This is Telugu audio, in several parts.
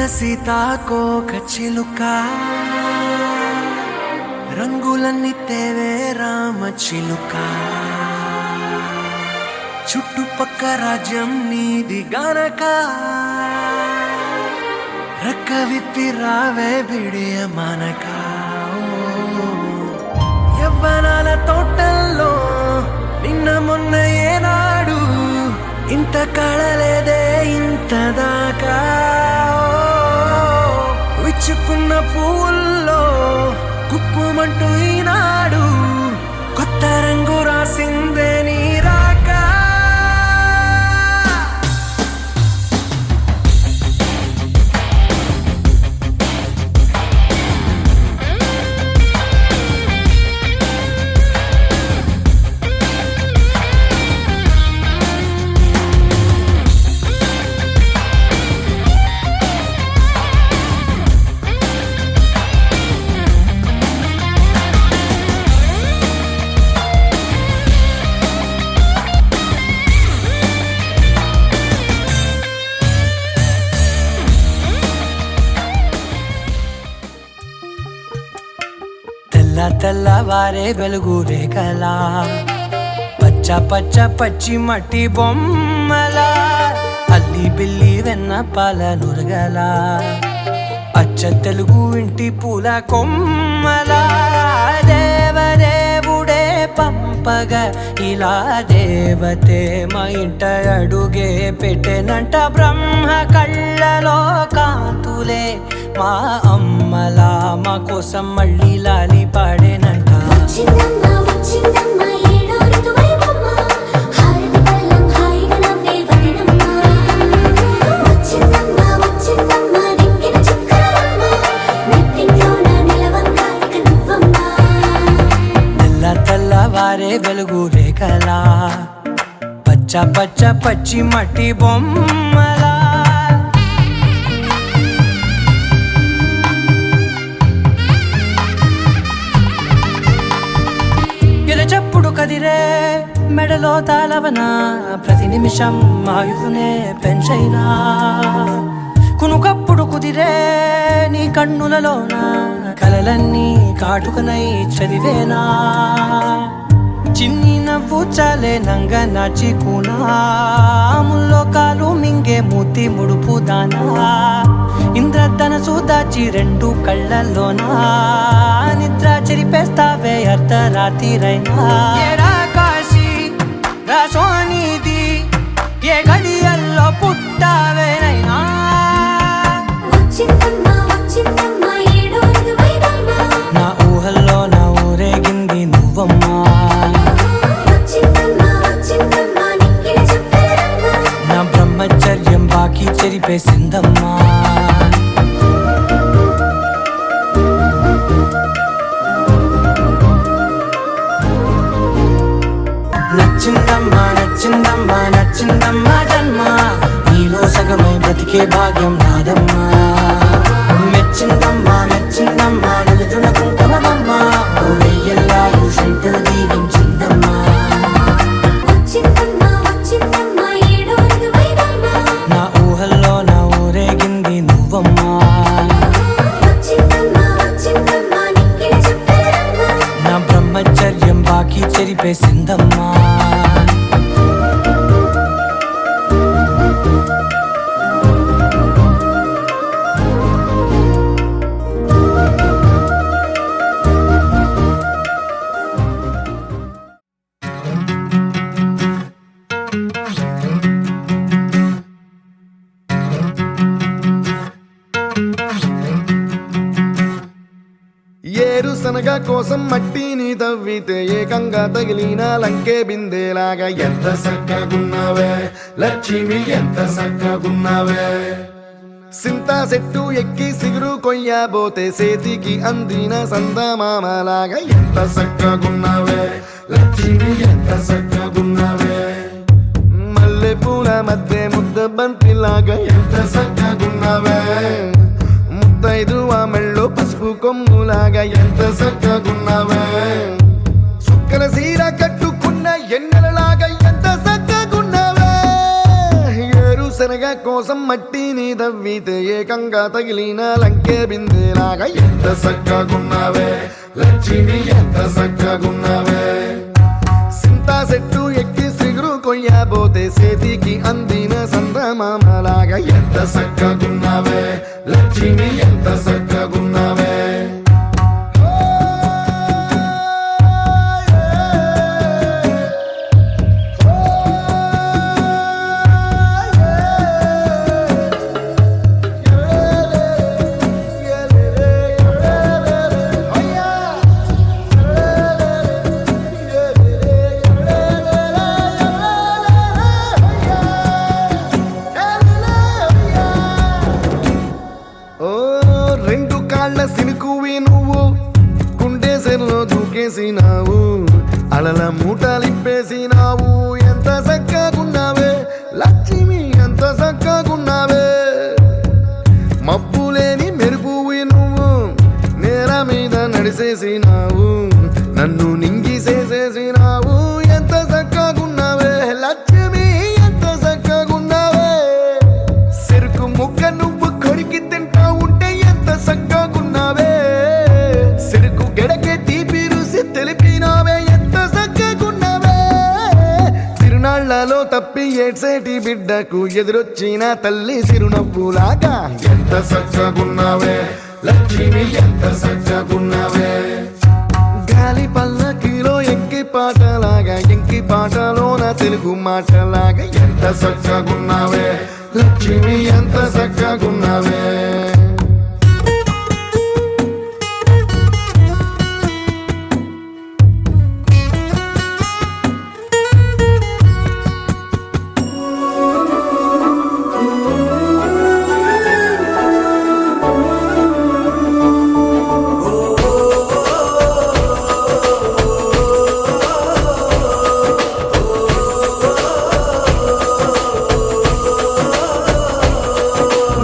సీతాకోక చిలుక రంగులన్నీ తేవే రామ చిలుక చుట్టుపక్క రాజ్యం నీది గనక రెక్క విప్పి రావే బిడియ మనక యవ్వనాల తోటల్లో నిన్న మొన్న ఏనాడు ఇంత కళలేదే ఇంత దాకా విచ్చుకున్న పూల్లో కుక్కుమంటూ ఈనాడు కొత్త రంగు రాసిందే నీ రాక తెల్లవారే వెలుగు రేఖలా పచ్చ పచ్చ పచ్చి మట్టి బొమ్మలా అల్లి బిల్లి వెన్న పాల నురగలా అచ్చ తెలుగు ఇంటి పూల కొమ్మలా దేవదేవుడే పంపగా ఇలా దేవతే మా ఇంట అడుగే పెట్టెనంట బ్రహ్మ కళ్ళలో కాంతులే మా అమ్మలా మా కోసం మళ్ళీ లాలి పాడేనంట తెల్లవారే వెలుగు రేఖలా పచ్చ పచ్చ పచ్చి మట్టి బొమ్మలా చెప్పుడు కదిరే మెడలో తాళవన ప్రతి నిమిషం ఆయువునే పెంచైనా కునుకప్పుడు కుదిరే నీ కన్నులలోన కలలన్నీ కాటుకనై చదివేనా చిన్ని నవ్వు చాలే నంగ నాచి కూనాముల్లో కాలు మింగే మూతి ముడుపు దానా ఇంద్రధనసు దాచి రెండు కళ్ళల్లోనా నిద్ర చెరిపేస్తావే అర్ధరాత్రిరైనా కాశీ రాసోనిది ఏ గడియల్లో పుట్టావేనైనా నా ఊహల్లో నా ఊరేగింది నువ్వమ్మా నా బ్రహ్మచర్యం బాకీ చెరిపేసిందమ్మా నచ్చిందమ్మా నచ్చిందమ్మా నచ్చిందమ్మా జన్మ నీలో సగమై బ్రతికే భాగ్యం నాదమ్మా మెచ్చిందమ్మా మెచ్చిందమ్మా నిలుతున్న కుంకుమమ్మా వెయ్యల్లా శంకరు దీవించిందమ్మా నా ఊహల్లో నా ఊరేగింది నువ్వమ్మా నా బ్రహ్మచర్యం బాకీ చెరిపేసిందమ్మా ఏరుశనగ కోసం మట్టిని తవ్వితే ఏకంగా తగిలిన లంకే బిందేలాగా ఎంత సక్కగున్నావే లక్ష్మి ఎంత సక్కగున్నావే సింతా చెట్టు ఎక్కి సిగురు కొయ్యబోతే చేతికి అందిన సందమామలాగా ఎంత సక్కగున్నావే లక్ష్మి ఎంత సక్కగున్నావే మల్లె పూల మధ్య ముద్ద బంతిలాగా ఎంత సక్కగున్నావే ముత్తైదు మెళ్ళో పసుపు కొమ్ములాగా ఎంత సక్కగున్నావే సుక్కల సీర కట్టుకున్న ఎన్నెలలాగా ఎంత సక్కగున్నావే ఏరు శనగ కోసం మట్టిని తవ్వితే ఏకంగా తగిలిన లంకే బిందెలాగా ఎంత సక్కగున్నావే లక్ష్మి ఎంత సక్కగున్నావే సింతా చెట్టు ఎక్కి సిగురు కొయ్యబోతే చేతికి అందిన సందమామలాగా ఎంత సక్కగున్నావే లక్ష్మి ఎంత సక్కగున్నావే రెండు కాళ్ళ సినుకువి నువ్వు గుండెసెల్లో దూకేసినావు అలల మూటలిప్పేసినావు ఎంత చక్కగున్నావే లక్ష్మి ఎంత చక్కగున్నావే మబ్బులేని మెరుపువి నువ్వు నేల మీద నడిసేసినావు నన్ను నింగిసేసేసినావు ఎంత చక్కగున్నావే లక్ష్మి ఎంత చక్కగున్నావే చెరుకు ముక్క నువ్వు కొరికి తింటా ఉంటే ఎంత చక్కగున్నావే చెరుకు గెడకే తీపి రుసి తెలిపినావే ఎంత చక్కగున్నావే తిరునాళ్లలో తప్పి ఏడ్సేటి బిడ్డకు ఎదురొచ్చిన తల్లి చిరునవ్వులాగా ఎంత చక్కగున్నావే లక్ష్మి ఎంత చక్కగున్నావే గాలి పల్లకిలో ఎంకి పాటలాగా ఎంకి పాటలోన తెలుగు మాటలాగా ఎంత చక్కగున్నావే లక్ష్మి ఎంత చక్కగున్నావే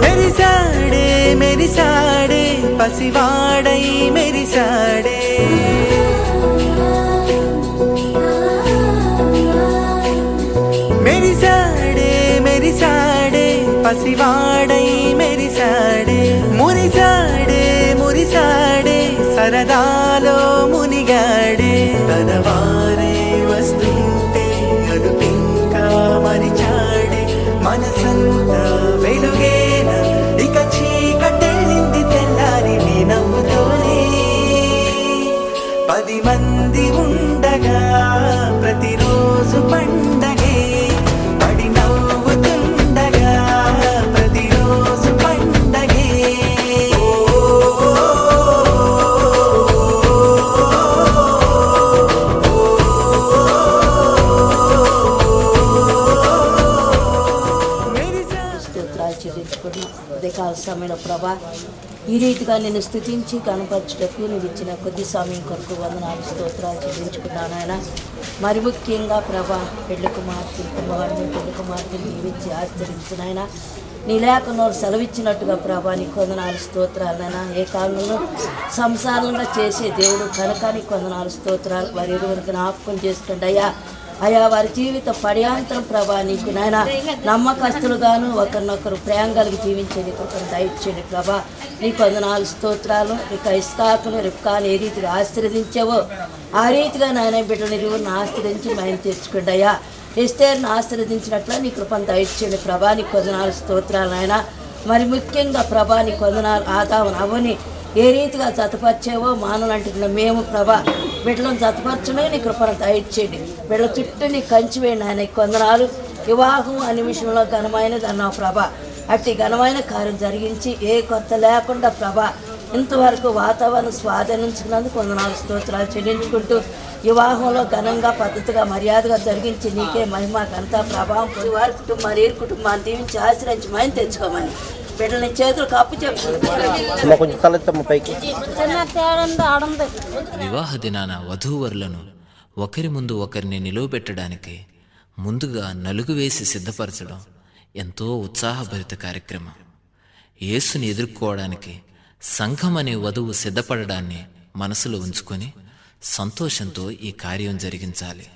మెరిసాడే మెరిసాడే పసివాడై మెరిసాడే మెరిసాడే మెరిసాడే పసివాడై మెరిసాడే మురిసాడే మురిసాడే సరదాలో మునిగాడే తనవారే వస్తుంటే అదుపింకా మరిచాడే మనసంతా వెలుగేన ఇక చీకటెళ్ళింది తెల్లారి నీ నవ్వుతోనే 10 మంది ఉండగా ప్రతిరోజు పండగే పడి నవ్వుతుండగా ప్రతిరోజు పండగే స్తోత్రాలు చెల్లించుకుని ఉదయకాల సమయంలో ప్రభా ఈ రీతిగా నేను స్తుతించి కనపరచుటకు నువ్వు ఇచ్చిన కొద్ది సమయం కొరకు వందనాలు స్తోత్రాలు చెల్లించుకున్నాను ఆయన మరి ముఖ్యంగా ప్రభా పెళ్లి కుమార్తెను దీవించి ఆచరించిన ఆయన నీ లేఖను సెలవిచ్చినట్టుగా ప్రభా నీకు వందనాలు స్తోత్రాలైనా ఏ కాలంలో సంసారంగా చేసే దేవుడు కనుక నీకు వందనాలు స్తోత్రాలు వారి ఇరువురికి జ్ఞాపకం చేసుకోండి అయా వారి జీవిత పర్యాంతరం ప్రభా నీకు నాయన నమ్మకస్తులుగాను ఒకరినొకరు ప్రేమ కలిగి జీవించండి ఒకరు దయచేయండి ప్రభా నీకు వందనాలు స్తోత్రాలు ఇక ఇస్కాకును రిప్కాను ఏ రీతిగా ఆశీర్వదించావో ఆ రీతిగా నాయన బిడ్డలు ఇరువురిని ఆశ్రయించి మేము తెచ్చుకోండి అయ్యా ఎస్తేర్ని ఆశీర్వదించినట్లు నీ కృపను దయచేయండి ప్రభా నీకు వందనాలు స్తోత్రాలు నాయన మరి ముఖ్యంగా ప్రభా నీకు వందనాలు ఆదాము అవని ఏ రీతిగా జతపరిచేవో మానవులంటున్న మేము ప్రభా బిడ్డలను జతపరచనే నీ కృపను దయచేయండి బిడ్డల చుట్టూ నీ కంచి వేయండి ఆయన కొందనాలు వివాహం అనే విషయంలో ఘనమైనది అన్నావు ప్రభా అట్టి ఘనమైన కార్యం జరిగించి ఏ కొత్త లేకుండా ప్రభా ఇంతవరకు వాతావరణం స్వాధీనించుకున్నందుకు వందనాలు స్తోత్రాలు చెల్లించుకుంటూ వివాహంలో ఘనంగా పద్ధతిగా మర్యాదగా జరిగించి నీకే మహిమ ఘనత ప్రభావం వారి కుటుంబాన్ని ఏ కుటుంబాన్ని దీవించి ఆశ్రయించి మహిమ తెచ్చుకోమని బిడ్డలని చేతులు కప్పు వివాహ దినాన వధూవరులను ఒకరి ముందు ఒకరిని నిలువబెట్టడానికి ముందుగా నలుగు వేసి సిద్ధపరచడం ఎంతో ఉత్సాహభరిత కార్యక్రమం. యేసుని ఎదుర్కోవడానికి సంఘం అనే వధువు సిద్ధపడడాన్ని మనసులో ఉంచుకొని సంతోషంతో ఈ కార్యం జరిగించాలి.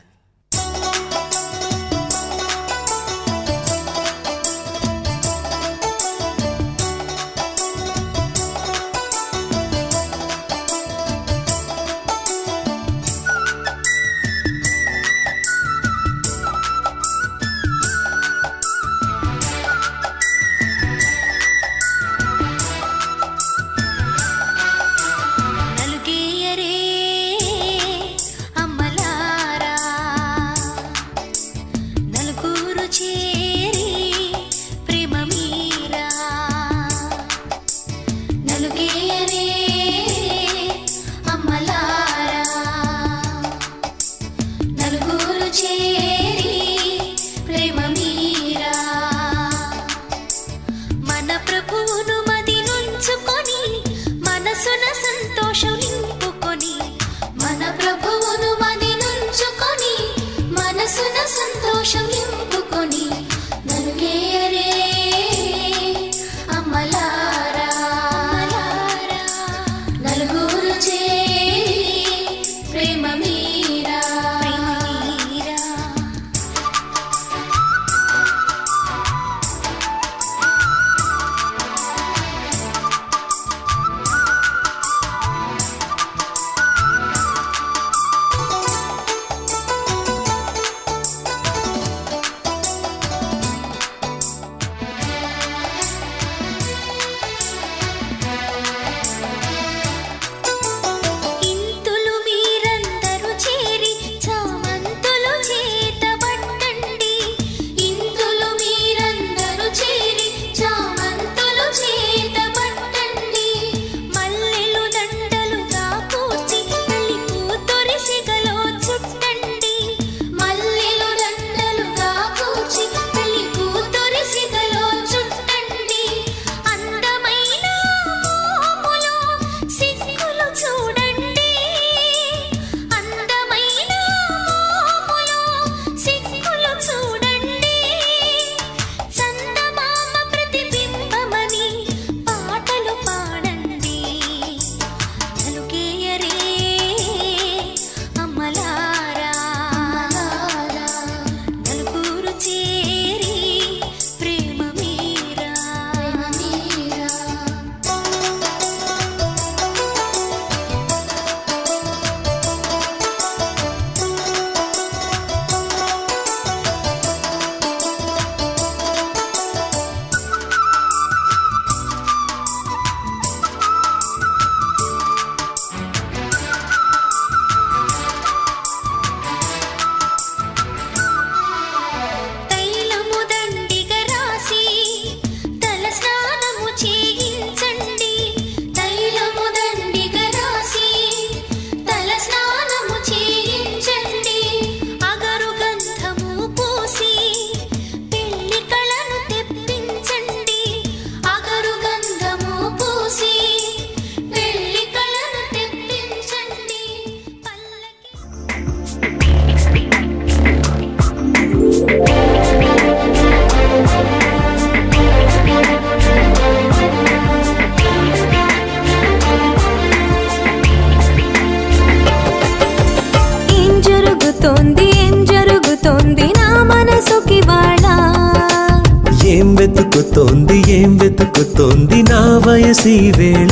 వయసి వేళ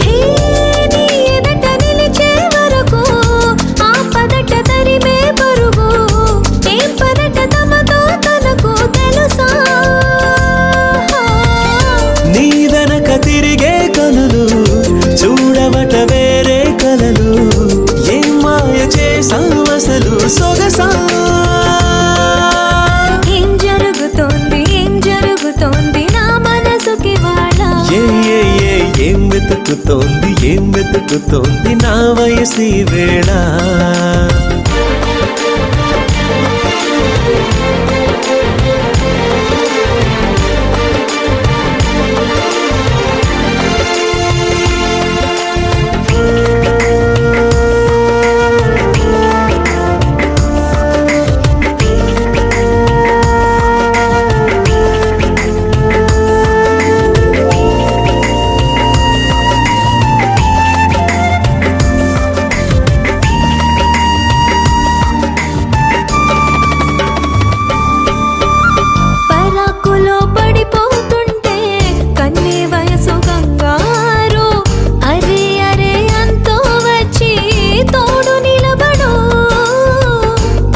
హే నీ ఎదట నిలిచే వరకు ఆ పదట తరిమే పరుగు ఏం పదట తమతో తనకు తెలుసా నీ వెనక తిరిగే కనులు చూడవట వేరే కలలు ఏం మాయ చేసావు అసలు సొగసా ఏం జరుగుతోంది నా మనసుకి వాళ్ళ ఏం వెతుకుతోంది నా వయసి వేళ పరాకులో పడిపోతుంటే కన్నే వయసు గంగారు అరే అరే అంతో వచ్చి తోడు నిలబడు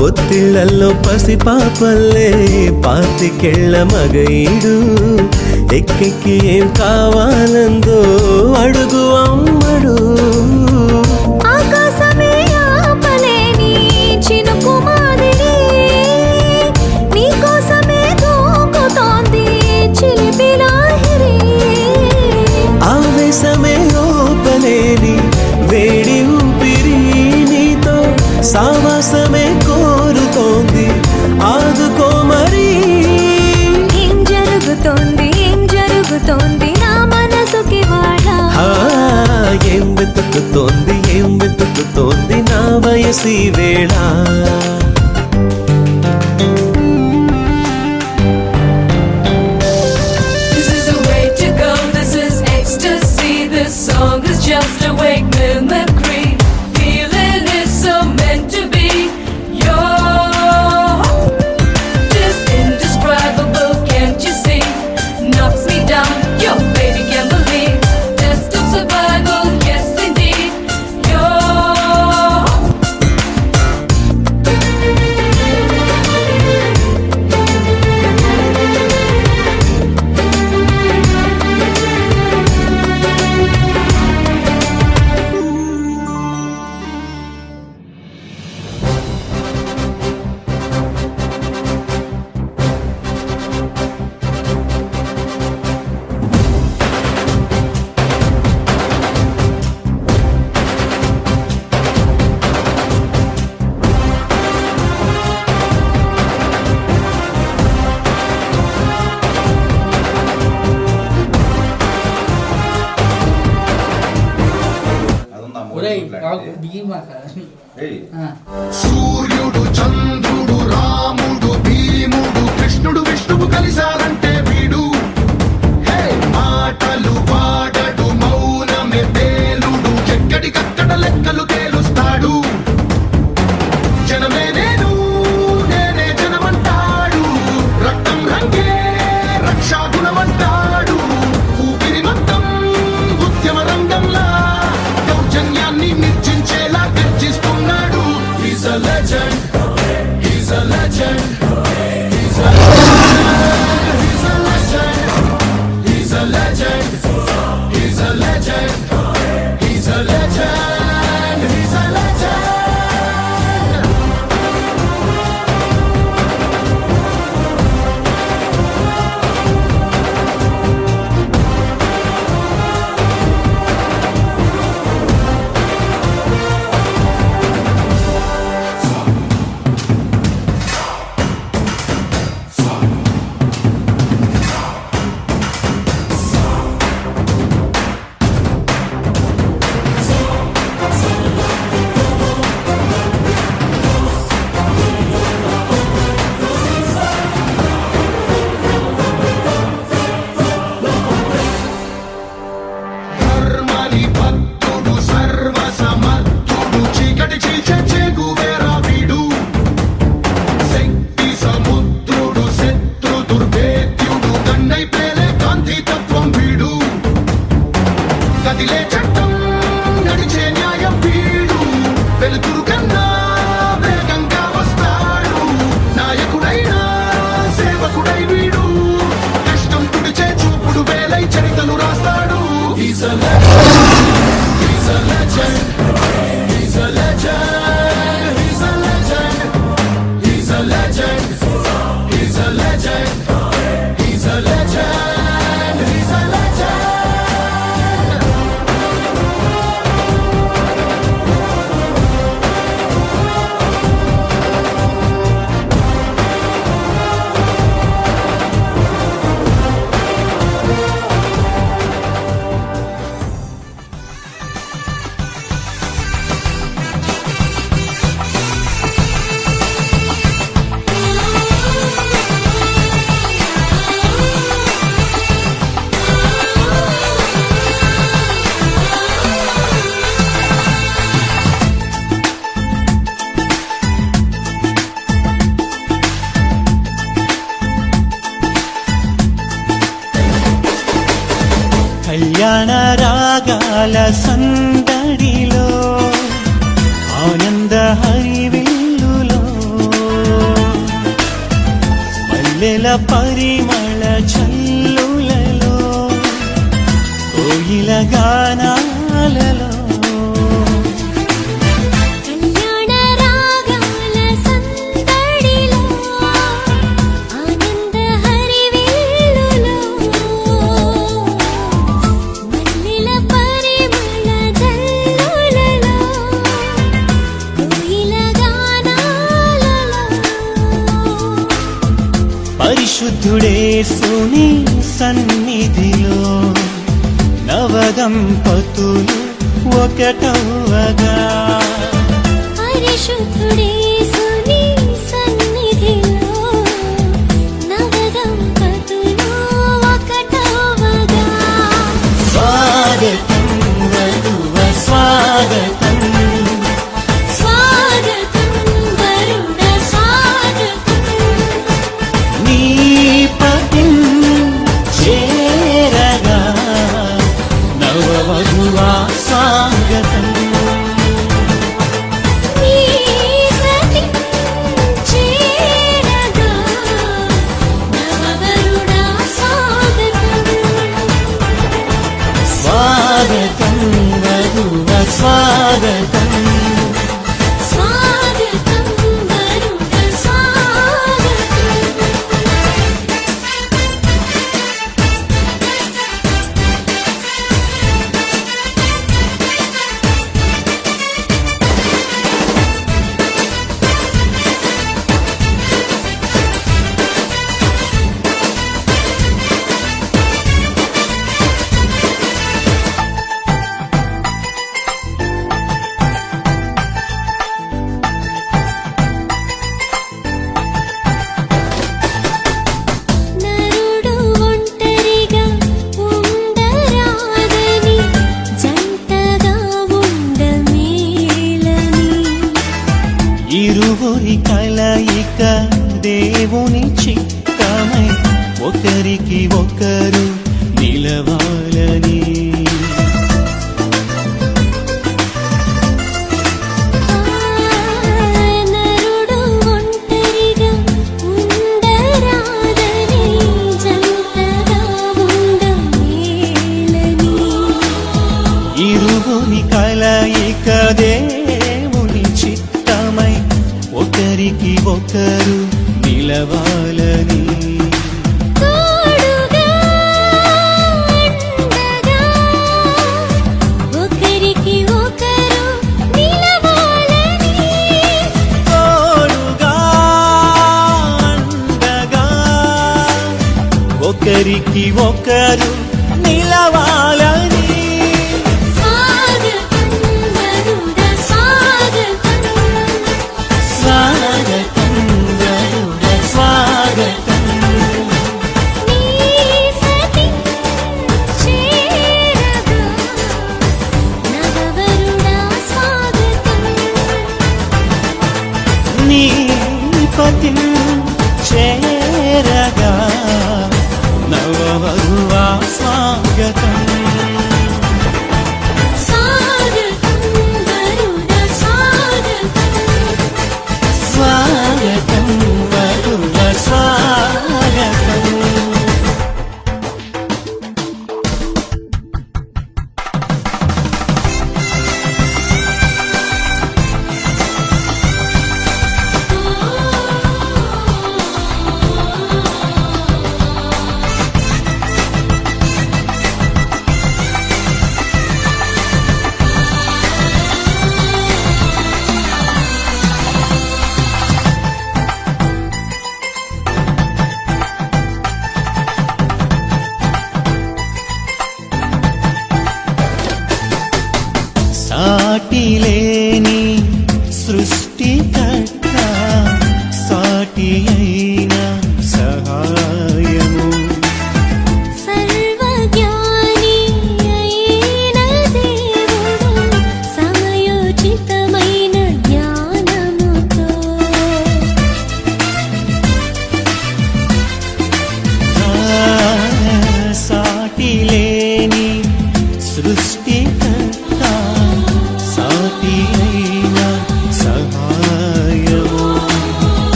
పొత్తిళ్లలో పసిపాపల్లే పాతికెళ్ళ మగైడు ఎక్కెక్కి ఏం కావాలందో అడుగు అమ్మడు ఆకాశమే ఆపలేని చినుకు మాదిరి నీకోసమే దూకుతోంది చిలిపి లాహిరి ఆవేశమే ఓపలేని వేడి ఊపిరి నీతో సావాసమే కోరుతోంది ఆదుకో మరి ఏం జరుగుతోంది నా మనసుకి వాళ్ళ ఏం వెతుకుతోంది నా వయసి వేళ This is the way to go, this is ecstasy. This song is just a wake mimicry. Feeling is so meant to be. You're just indescribable, can't you see? Knocks me down, your baby can't believe. Test of survival, yes indeed. You're సూర్యుడు చంద్రుడు రాముడు భీముడు కృష్ణుడు విష్ణువు కలిశారంటే వీడు హే మాటలు వాడడు మౌనమే పేలుడు ఎక్కడికక్కడ లెక్కలు తేలుస్తాడు జనమే నేనే జనమంటాడు రక్తం రంగే రక్షాగుణమంటాడు ఊపిరి మొత్తం ఉద్యమ రంగంలా దౌర్జన్యాన్ని నిర్జించేలా గర్జిస్తున్నాడు He's a legend. He's a legend. He's a legend. He's a కదిలే చట్టం నడిచే న్యాయం వీడు వెలుతురు కన్నా వేగంగా వస్తాడు నాయకుడైనా సేవకుడై వీడు కష్టం తుడిచే చూపుడు వేలై చరితలు రాస్తాడు He's a legend, he's a legend, he's a legend, he's a legend, he's a legend, he's a legend, he's a legend, he's a legend. కళ్యాణ రాగాల సందడిలో ఆనంద హరివిల్లులో మల్లెల పరిమళ చల్లులలో కోయిల గానాలలో కళ్యాణ రాగాల సందడిలో ఆనంద హరివిల్లులో మల్లెల పరిమళ జల్లులలో కోయిల గానాలలో పరిశుద్ధుడే సుని సన్నిధిలో నవదంపతులు ఒకటవగా పరిశుద్ధుడే సుని సన్నిధిలో నవదంపతులు ఒకటవగా స్వాగతం వధువ స్వాగతం స్వాగతం వరుణ స్వాగతం నీ పతిం చేరగా నవవధువా స్వాగతం నీ సతి చేరగా నవవరుణ స్వాగతం స్వాగతం వధువ స్వాగతం స్వాగతం వరుణ స్వాగతం నరుడు ఒంటరిగా ఉండరాదని జంటగా ఉండమేలని ఇరువురి కలయిక దేవుని చిత్తమై ఒకరికి ఒకరు నిలవాలని నరుడు ఒంటరిగా ఉండరాదని జంటగా ఉండమేలని ఇరువురి కలయిక దేవుని చిత్తమై ఒకరికి ఒకరు నిలవాలని తోడుగా అండగా ఒకరికి ఒకరు నిలవాలని తోడుగా అండగా ఒకరికి ఒకరు నిలవాలని స్వాగతం వరుణ స్వాగతం స్వాగతం గరుడ స్వాగతం నీ సతి చేరగా నవవరుణ స్వాగతం నీ పతిం చేరగా నవవధువా స్వాగతం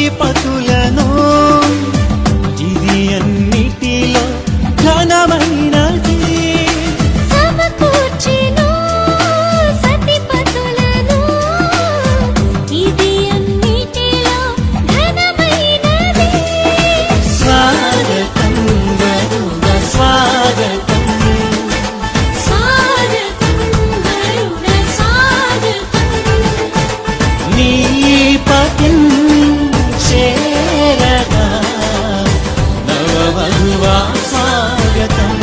సతిపతులను ఇది అన్నిటిలో ఘనమైనది. సమకూర్చెను సతిపతులను ఇది అన్నిటిలో ఘనమైనది. స్వాగతం గరుడ స్వాగతం, స్వాగతం గరుడ స్వాగతం. నీ పతిం చేరగా నవవధువా స్వాగతం.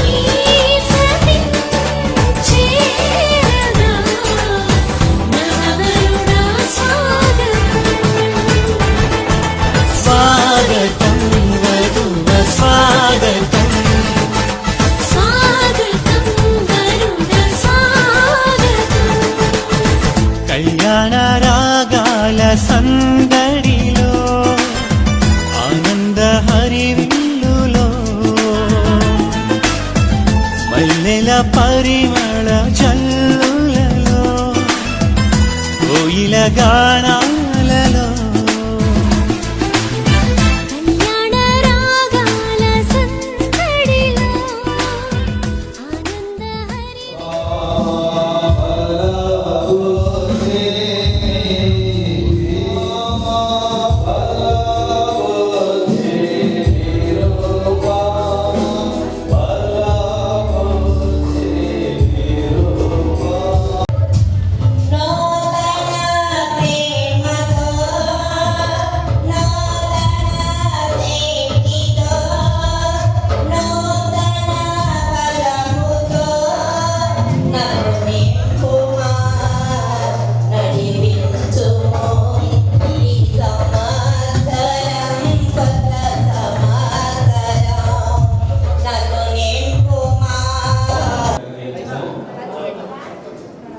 ఈ సతి చేరగా నవవరుడా స్వాగతం. స్వాగతం వధువ స్వాగతం, స్వాగతం గరుడ స్వాగతం. కళ్యాణ రాగాల సందడిలో ఆనంద హరివిల్లులో మల్లెల పరిమళ జల్లులలో కోయిల గానాలలో కళ్యాణ రాగాల సందడిలో ఆనంద హరి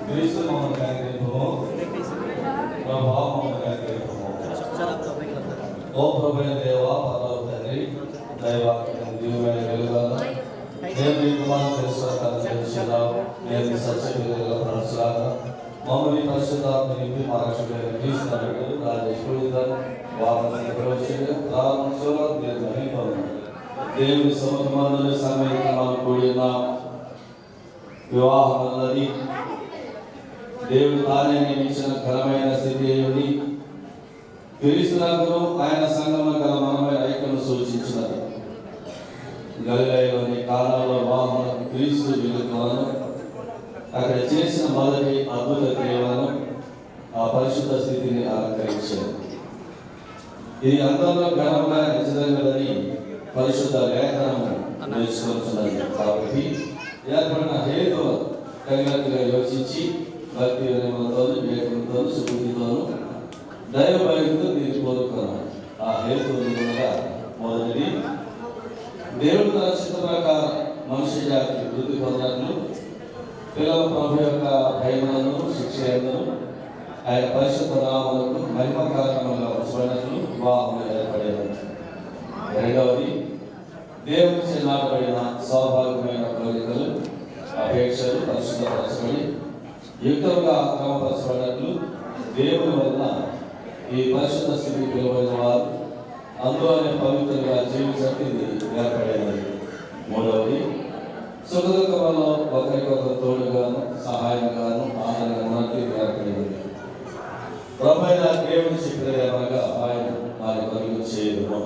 క్రీస్తు మౌన కార్యక్రమము ప్రభావ మౌన కార్యక్రమము. ఓ ప్రభువైన దేవా పరలోక తండ్రి, దైవాత్మ దివ్యమైన వెలుగులారా, నేను మీ కుమారుని తెలుసుకోవాలని తెలుసుకున్నావు. నేను మీ సత్య వెలుగుల ప్రశ్నలాగా మమ్మల్ని పరిశుద్ధాత్మ నింపి మా రక్షకుడైన క్రీస్తు నరుడు రాజేష్ పూజితారు వాహన ప్రవేశంగా ప్రారంభించడం నేను మహిమపడుతున్నాను. దేవుని సముఖమందు సమేతమాను కూడిన వివాహం అన్నది దేవుడు తానే నియమించిన ఘనమైన స్థితి అయ్యింది. క్రీస్తునందును ఆయన సంగమ గల మనమైన ఐక్యను సూచించినది. గలిలయలోని కాలంలో వాహనం క్రీస్తు వెలుగులను అక్కడ చేసిన మొదటి అద్భుత క్రియలను ఆ పరిశుద్ధ స్థితిని అలంకరించారు. ఇది అందరిలో ఘనంగా నిజదగినదని పరిశుద్ధ లేఖనము నేర్చుకుంటున్నది. కాబట్టి ఏర్పడిన హేతువు తగినట్టుగా యోచించి భక్తి వినయంతోను వివేకంతోను సుబుద్ధితోను దైవ భయంతో దీన్ని కోరుకున్నాను. ఆ హేతువులు కూడా మొదటిది, దేవుడు తన చిత్త ప్రకారం మనుష్య జాతి వృద్ధి పొందినట్లు పిల్లల ప్రభు యొక్క భయములను శిక్షను ఆయన పరిశుద్ధ నామములకు మహిమ కారణంగా ఉంచబడినట్లు వివాహం ఏర్పడేది. రెండవది, దేవుని నాటబడిన స్వాభావికమైన కోరికలు అపేక్షలు పరిశుద్ధపరచబడి యుక్తంగా క్రమపరచబడినట్లు దేవుని వలన ఈ పరిశుద్ధ స్థితికి పిలువబడిన వారు అందులోనే పవిత్రంగా జీవించటిది ఏర్పడేది. మూడవది, సుఖదుఖంలో ఒకరికొకరు తోడుగాను సహాయంగాను ఆనందంగా ఏర్పడేది. ప్రభైన దేవుని చెప్పినదేమనగా ఆయన ఆయన కొరకు చేయదును.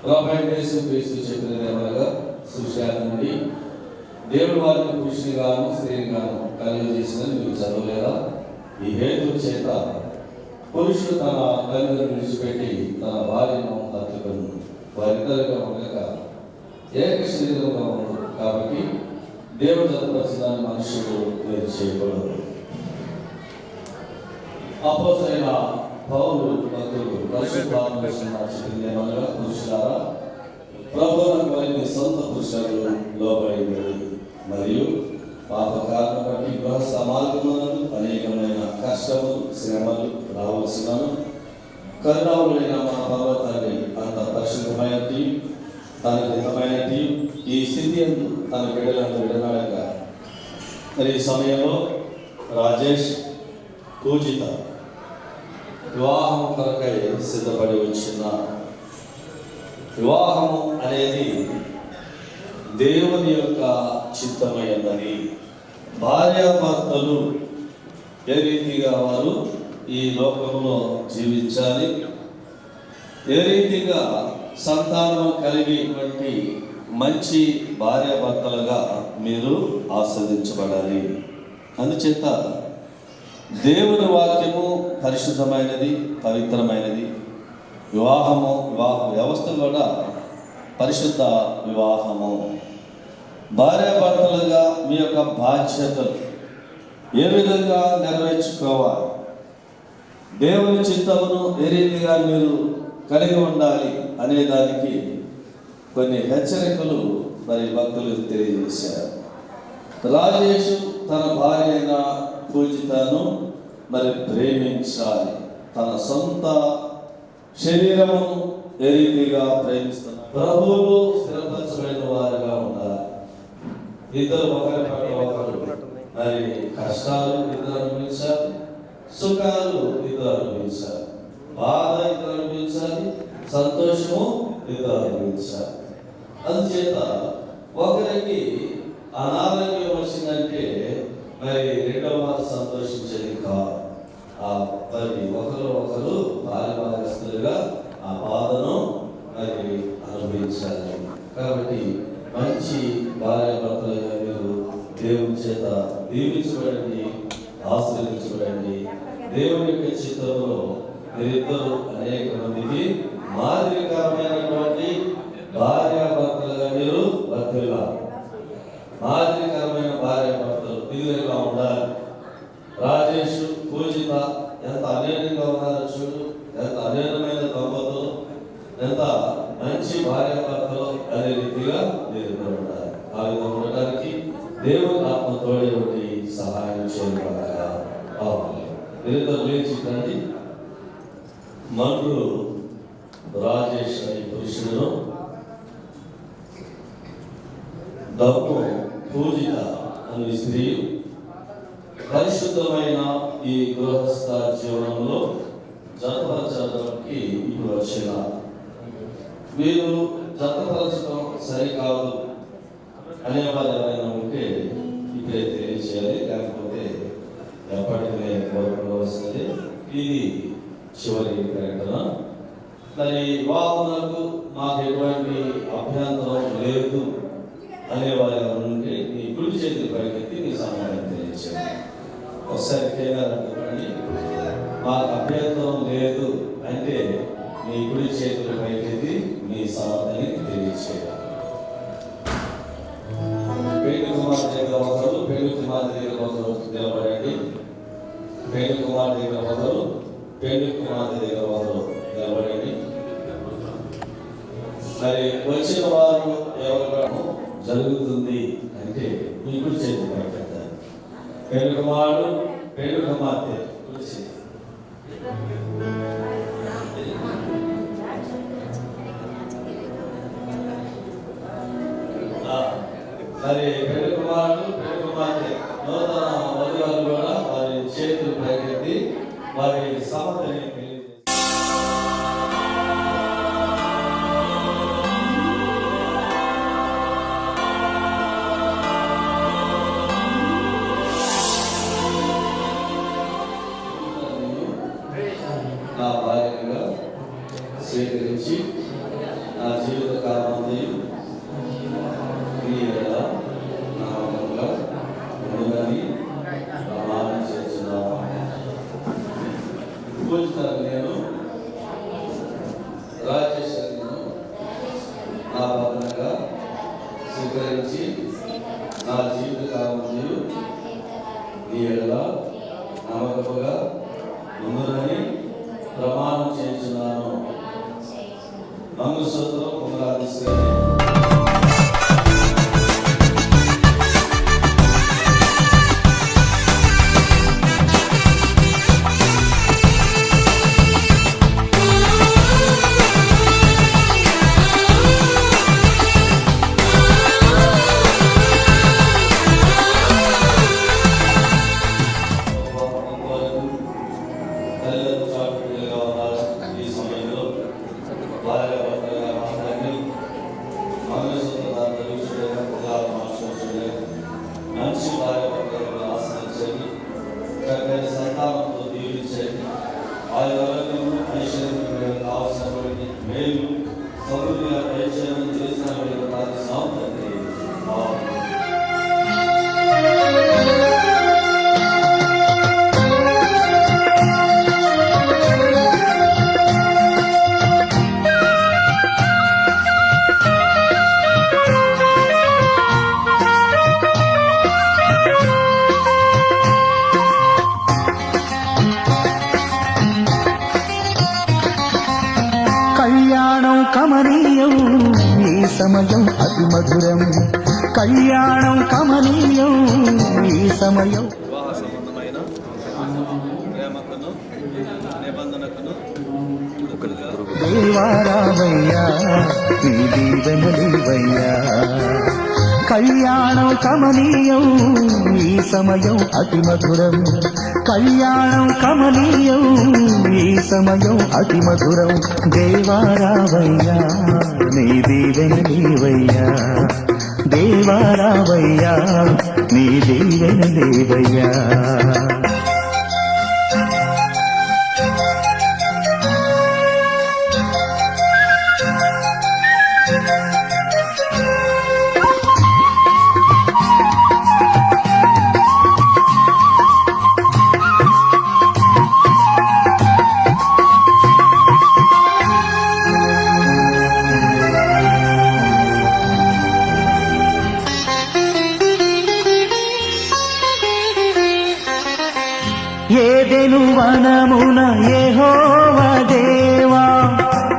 ప్రభైన యేసు క్రీస్తు చెప్పినదేమనగా సృష్టి నుండి దేవుడు వారిని పురుషునిగాను స్త్రీగాను కలుగజేసిందని మీరు చదవలేదా? ఈ హేతు చేత పురుషుడు తన తల్లిదండ్రులను విడిచిపెట్టి తన భార్యను హత్తుకును, వారిద్దరుగా ఉండక ఏక శరీరంగా ఉండదు. కాబట్టి దేవుడు జతపరిచినాన్ని మనుషుడు వేరు చేయకూడదు. అపోస్తలుడైన పౌలు భక్తుడు పరిశుద్ధాత్మ చెప్పినదేమనగా, పురుషులారా ప్రభువునకు వారిని సొంత పురుషులు లోబడి మరియు పాప కారణం బట్టి గృహస్థ మార్గములను అనేకమైన కష్టములు శ్రమలు రావలసినను కరుణావులైన మన పర్వతాన్ని అంత పరిశుభ్రమైనది తన హితమైనది ఈ స్థితి తన బిడ్డలను విడనాడగా మరి ఈ సమయంలో రాజేష్ పూజిత వివాహం కొరకై సిద్ధపడి వచ్చిన వివాహము అనేది దేవుని యొక్క చిత్తమైనది. భార్యాభర్తలు ఏ రీతిగా వారు ఈ లోకంలో జీవించాలి, ఏ రీతిగా సంతానం కలిగేటువంటి మంచి భార్యాభర్తలుగా మీరు ఆస్వాదించబడాలి. అందుచేత దేవుని వాక్యము పరిశుద్ధమైనది, పవిత్రమైనది. వివాహ వ్యవస్థ కూడా పరిశుద్ధ వివాహము. భార్యాభర్తలుగా మీ యొక్క బాధ్యతలు ఏ విధంగా నెరవేర్చుకోవాలి, దేవుని చిత్తమును ఏ రీతిగా మీరు కలిగి ఉండాలి అనే దానికి కొన్ని హెచ్చరికలు మరి భక్తులు తెలియజేశారు. రాజేష్ తన భార్య అయిన పూజితను మరి ప్రేమించాలి. తన సొంత శరీరమును ఏ రీతిగా ప్రేమిస్తున్నారు. ప్రభువులు స్థిరపరచబడిన వారుగా ఉండాలి. ఇద్దరు ఒకరి పట్ల ఒకరు మరి కష్టాలు ఇద్దరు అనుభవించాలి, సుఖాలు ఇద్దరు అనుభవించాలి, బాధ ఇద్దరు అనుభవించాలి, సంతోషము ఇద్దరు అనుభవించాలి. అందుచేత ఒకరికి అనారోగ్యం వచ్చిందంటే మరి రెండవ మాట సంతోషించేది కాదు. మరి ఒకరు భార్యాభర్తలుగా ఆ బాధను మరి అనుభవించాలి. కాబట్టి మంచి భార్యాభర్తలుగా మీరు దేవుని చేత దీవించబడండి, ఆశీర్వదించబడండి. దేవుని యొక్క చిత్రంలో మీరిద్దరు అనేక మందికి మాదిరికరమైనటువంటి భార్యాభర్తలుగా మీరు వర్తిల్లాలి. మాదిరికరమైన భార్యాభర్తలు ఇదిగా ఉండాలి. రాజేష్ పూజిత ఎంత అన్యోన్యంగా ఉన్నారో చూడు, ఎంత అన్యోన్యమైన దంపతులు, ఎంత మంచి భార్యాభర్తలు అనే రీతిగా మీరు ఉండాలి. ఆ విధంగా ఉండడానికి దేవుని ఆత్మ తోడే ఉండి సహాయం చేయగలగా. మీరిద్దరు లేచి రండి. మంత్రులు రాజేష్ అనే పురుషుడు, దమ్ము పూజిత అనే స్త్రీ పరిశుద్ధమైన ఈ గృహస్థ జీవనంలో జతపరచడానికి ఇప్పుడు వచ్చిన మీరు జతపరచడం సరికాదు అనేవారు ఎవరైనా ఉంటే ఇప్పుడే తెలియచేయాలి, లేకపోతే ఎప్పటికీ కోరుకోవాల్సింది. ఇది చివరి ప్రకటన. మరి వివాహములకు మాకు ఎటువంటి అభ్యంతరం లేదు అనేవారు ఎవరు ఉంటే నీ కుడి చేతులు పైకెత్తి నీ సమాధానం తెలియచేయాలి. ఒకసారి కేంద్రాన్ని మాకు అభ్యంతరం లేదు అంటే నీ కుడి చేతులు పైకెత్తి నీ సమాధానాన్ని తెలియచేయాలి. పెళ్లి కుమార్ దగ్గర ఒకరు, పెళ్లి కుమార్ దగ్గర ఒకరు నిలబడండి. పెళ్లి కుమార్ దగ్గర ఒకరు, పెళ్లి కుమార్ దగ్గర ఒకరు నిలబడండి. మరి వచ్చిన వారు ఎవరు జరుగుతుంది అంటే మీ కుడి చేతి పైకెత్తాలి. పెళ్లి కుమారుడు, పెళ్లి కుమార్తె కుడి చేతి. మరి పెళ్లి కుమారుడు, పెళ్లి కుమార్తె నూతన వధువులు కూడా వారి చేతులు పైకెత్తి వారి సమతని నా భార్యగా స్వీకరించి నా జీవిత కాలంలో నేను రాజేశ్వరిను నా భర్తగా స్వీకరించి నా జీవిత కాలంలో నీ ఎడల నమ్మకముగా ఉందని ప్రమాణం చేస్తున్నాను. మంగళసూత్రం పునరాధిస్తుంది. మంచి భార్యభర్తలను ఆశ్రయించండి, చక్కని సంతానంతో దీవించండి, ఆరోగ్యము ఐశ్వర్యము కావలసినటువంటి మేలు సమృద్ధిగా దయచేయమని చేసిన ప్రార్థిస్తున్నాం తండ్రి. ఆమేన్. కళ్యాణం కమనీయం ఈ సమయం అతి మధురం, కళ్యాణం కమనీయం ఈ సమయం. వివాహ సంబంధమైన ప్రేమకును నిబంధనకును దేవారావయ్యా నీ దీవెనలివయ్యా. కళ్యాణం కమనీయం ఈ సమయం అతి మధురం, కళ్యాణం కమనీయం ఈ సమయం అతి మధురం. దేవారావయ్యా నీ దీవెనలివయ్యా, దేవారావయ్యా నీ దీవెనలివయ్యా. ఏదెను వనమున యెహోవా దేవా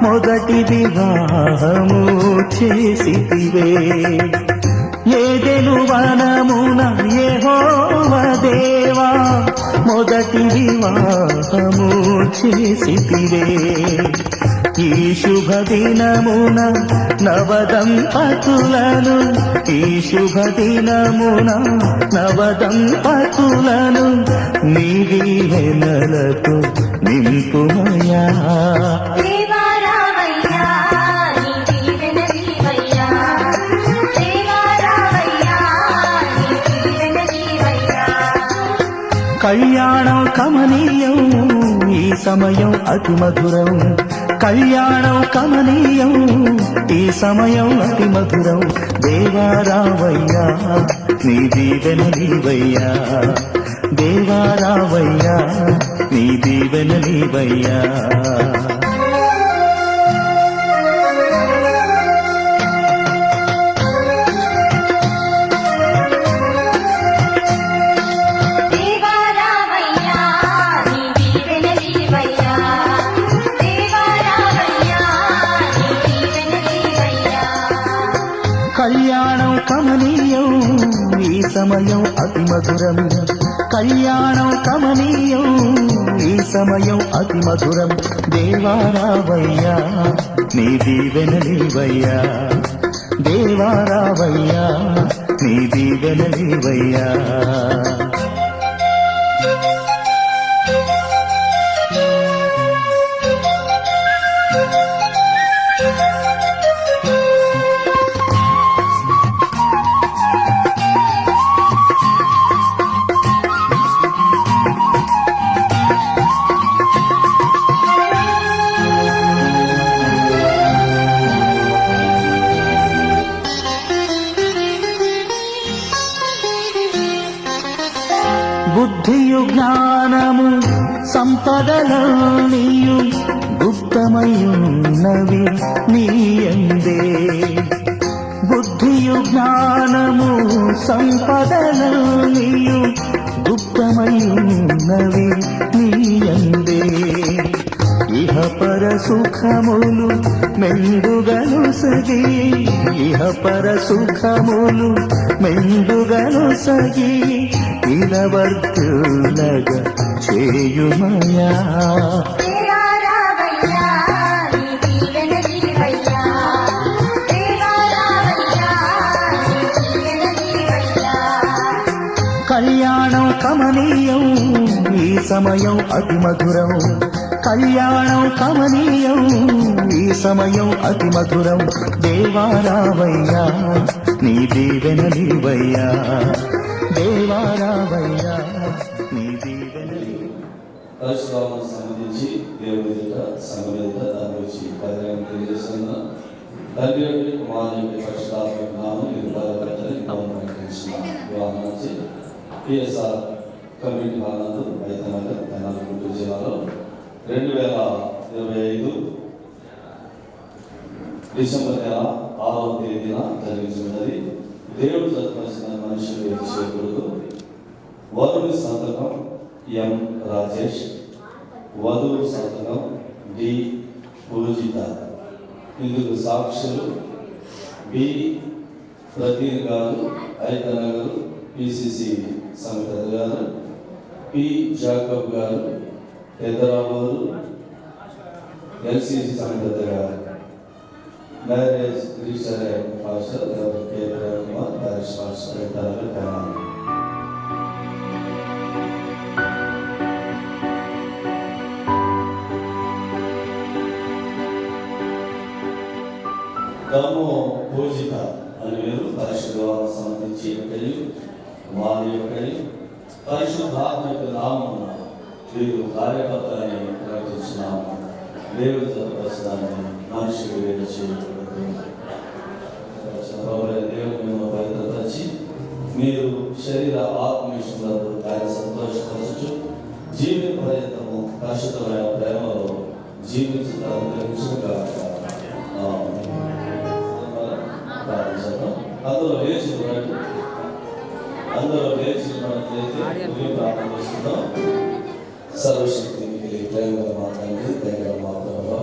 మొదటి వివాహము చేసితివే. ఏదెను వనమున యెహోవా దేవా మొదటి వివాహము చేసితివే. ఈ శుభ దినమున నవదంపతులను, ఈ శుభ దినమున నవదంపతులను నీ దీవెనలతో నింపుమయా. దేవారావయ్యా నీ దీవెనలివయ్యా, దేవారావయ్యా నీ దీవెనలివయ్యా. కళ్యాణం కమనీయం ఈ సమయం అతి మధురం, కళ్యాణం కమనీయం ఈ సమయం అతి మధురం. దేవారావయ్యా నీ దీవెనలివయ్యా, దేవారావయ్యా నీ దీవెనలివయ్యా. దేవారావయ్యా నీ దీవెనలివయ్యా, దేవారావయ్యా నీ దీవెనలివయ్యా. కళ్యాణం కమనీయం ఈ సమయం అతి మధురం, కళ్యాణం కమనీయం ఈ సమయం అతి మధురం. దేవారావయ్యా నీ దీవెనలివయ్యా, దేవారావయ్యా నీ దీవెనలివయ్యా. బుద్ధియు జ్ఞానము సంపదలనియు గుప్తమయున్నవి నీయందే. బుద్ధియు జ్ఞానము సంపదలనియు గుప్తమయున్నవి నీయందే. ఇహ పర సుఖములు మెండుగను సగి, ఇహ పర సుఖములు మెండుగను సగి ఇలవర్తులగ చేయుమయా. దేవారావయ్యా నీ దీవెనలివయ్యా, దేవారావయ్యా నీ దీవెనలివయ్యా. కళ్యాణం కమనీయం ఈ సమయం అతి మధురం, కళ్యాణం కమనీయం ఈ సమయం అతి మధురం. దేవారావయ్యా నీ దీవెనలివయ్యా, దేవారావయ్యా నీ దీవెనలే పరశురామును సంబంధించి దేవుడి ఎదుట సంఘం ఎదుట దాని గురించి కార్యాలను తెలియజేస్తున్న తండ్రి యొక్క కుమారుని యొక్క పరిశుద్ధాత్మ నామం మీరు బలపడతారని వివాహం నుంచి పిఎస్ఆర్ కమ్యూనిటీ హాల్ నందు వైద్యనగర్ తెనాలి గుంటూరు జిల్లాలో 2025 డిసెంబర్ నెల 6వ తేదీన జరిగించినది. దేవుడు జరుపుకొచ్చిన మనుషులు చేకూడదు. వధువు సంతకం ఎం రాజేష్, వధువు సంతకం డి పూజిత. ఇందుకు సాక్షులు బి ప్రదీప్ గారు, ఐతనగర్ పిసిసి సమితి గారు, పి జాకబ్ గారు, పెద్దరావు ఎల్సిసి సమితి గారు. Marriage register pastor K Kumar, marriage pastor Tenali. దమ్ము పూజిత అని వేరు పరిశుద్ధాత్మ సంబంధించి ఒకటి వారి ఒకటి పరిశుద్ధాత్మ యొక్క నామమున వీరు కార్యకర్తలని ప్రకటించినాము. దేవుడు జతపరచడాన్ని మనుషులు వేరు చేయకూడదు. దేవుడు మేము భద్రపరిచి మీరు శరీర ఆత్మీయులకు ఆయన సంతోషపరచు జీవిత పర్యంతము పరిశుద్ధమైన ప్రేమలో జీవించుగా అందులో లేచినట్లయితే ప్రార్థన చేస్తున్నాం. సర్వశక్తి ప్రేమగా మాట్లాడి ప్రేమగా మాట్లాడవా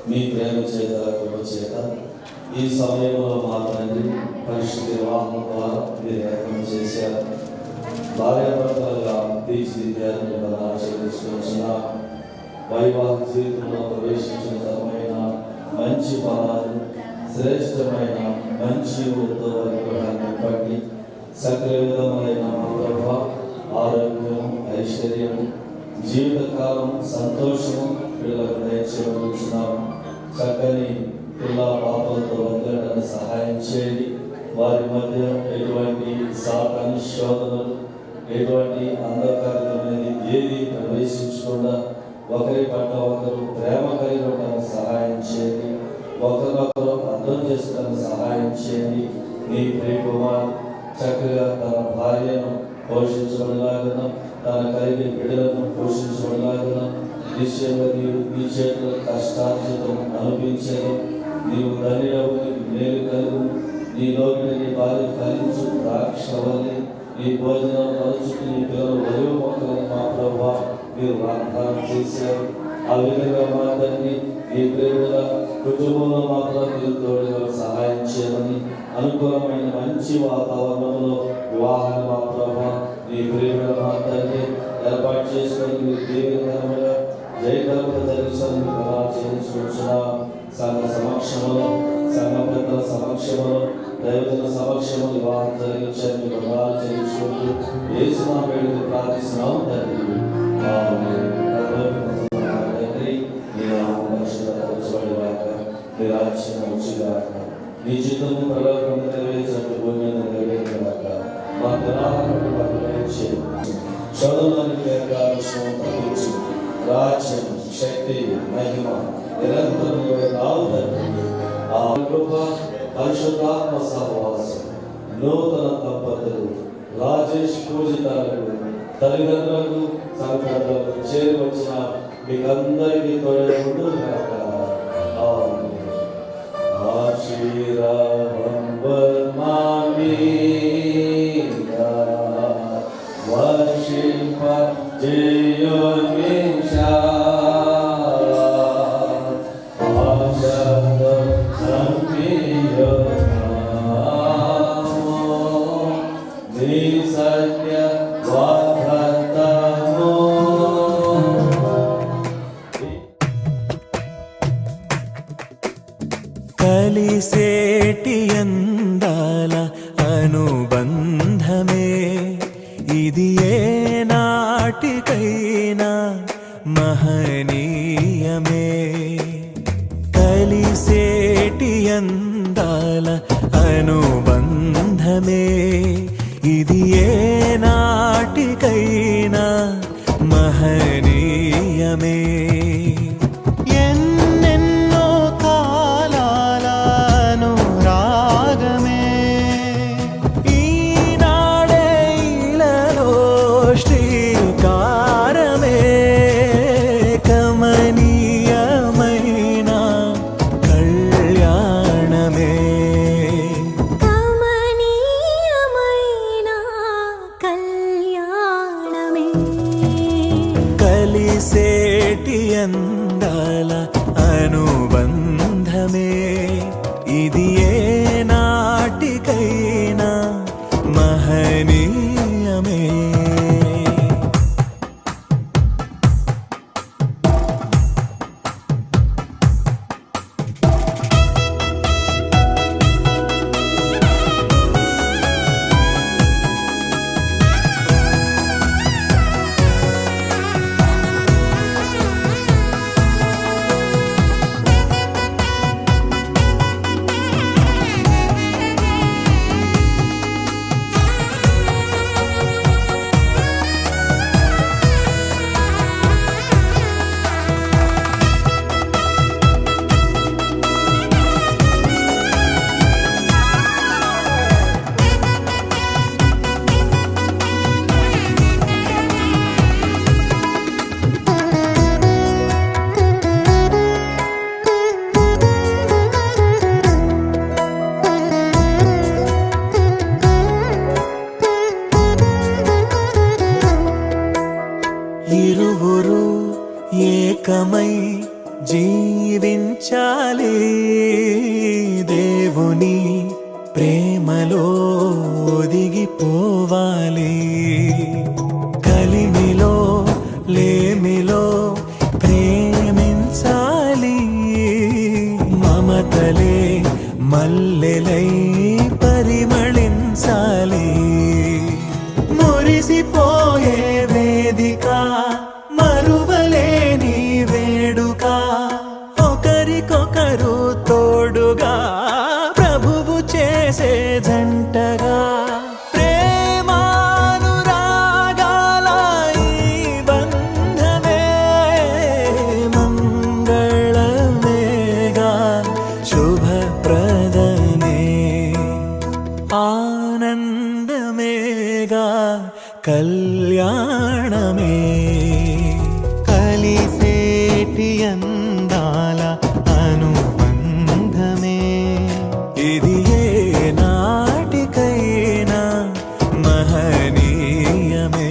మీ ప్రేమ చేత కృప చేత ఈ సమయంలో మాట్లాడి పరిశుద్ధ వివాహం ద్వారా మీరు ఏర్పం చేశారు. భార్యాభర్తలుగా తీర్చిదిద్దారు. మిమ్మల్ని ఆశీర్వదించుకుంటున్న వైవాహిక జీవితంలో ప్రవేశించిన తరమైన మంచి ఫలాలు, శ్రేష్టమైన మంచి ఉద్యోగాన్ని బట్టి సకల విధమైన ఆరోగ్యం, ఐశ్వర్యము, జీవితకాలం సంతోషము పిల్లలకు దయచేస్తున్నాము. చక్కని పిల్ల పాపలతో వదిలేటానికి సహాయం చేయండి. వారి మధ్య ఎటువంటి సాతాను శోధనలు, ఎటువంటి అంధకారమైనది ఏది ప్రవేశించకుండా ఒకరి పట్ల ఒకరు ప్రేమ కలిగి ఉండడానికి సహాయం చేయండి. ఒకరినొకరు అర్థం చేసుకోవడానికి సహాయం చేయండి. నీ ప్రియ కుమార్ చక్కగా తన భార్యను పోషించబడలాగా, తన కలిగి బిడ్డలను పోషించబడలాగా నిశ్చయంగా నీవు నీ చేతుల కష్టార్జితం అనిపించదు. నీవు ధన్యుడవు, నీకు మేలు కలుగు. నీ లోపల నీ భార్య ఫలించు ద్రాక్ష వల్లి, నీ భోజనం పలుచుకు నీ పిల్లలు వరువు మొక్కలని మా ప్రభావ మీరు వాగ్దానం చేశారు. ఆ విధంగా మా తండ్రి ఈ ప్రేమల కుటుంబంలో మాత్రం మీరు తోడుగా సహాయం చేయమని అనుకూలమైన మంచి వాతావరణంలో వివాహాన్ని మా ప్రభావ నీ ప్రేమల మా తండ్రి ఏర్పాటు చేసుకొని మీరు దీవెనకరముగా జయకరముగా జరిగించాలని చేయించుకుంటున్నా. సంఘ సమక్షంలో, సంఘ పెద్దల సమక్షంలో, దైవజన సమక్షంలో వివాహం జరిగించని రుణాలు చేయించుకుంటూ యేసు నామములో ప్రార్థిస్తున్నాం తండ్రి. ఆమేన్. నీ చిత్తము ప్రలోభం నెరవేర్చినట్టు భూమి మీద నెరవేర్చగాక. మా దినాలను చదువులని రాజ్యం, శక్తి, మహిమ నిరంతరం ఆ కృప, పరిశుద్ధాత్మ సహవాసం, నూతన దంపతులు రాజేష్ పూజితాలకు తల్లిదండ్రులకు సంఘటనలకు చేరి వచ్చిన మీకందరికీ తోడే ఉండు కాక. కలిసేటి అందాల అనుబంధమే ఇది ఏ నాటికైనా మహనీయమే. కలిసేటి అందాల అనుబంధమే ఇది ఏ నాటికైనా మహనీయమే. ఎన్నెన్నో కాలాలను రాగమే ఈనాడే ఇలలో శ్రీకారమే. కమనీయమైన కళ్యాణమే కమనీయమైన కళ్యాణమే. కలిసేటి అందాల అనుబంధమే ఇది ఏ నాటికైనా మహనీయమే. ఇరువురు ఏకమై జీవించాలి. దేవుని ప్రేమలో ఒదిగిపోవాలి. కలిమిలో లేమిలో ప్రేమించాలి. మమతలే మల్లెలై పరిమళించాలి. మురిసిపోయే వేదిక మరువలేని వేడుక ఒకరికొకరు తోడుగా ప్రభువు చేసే జంటగా ప్రేమానురాగాల ఈ బంధమే మంగళమేగా శుభప్రదమే ఆనందమేగా కళ్యాణమే. కలిసేటి అందాల అనుబంధమే ఇది ఏ నాటికైనా మహనీయమే.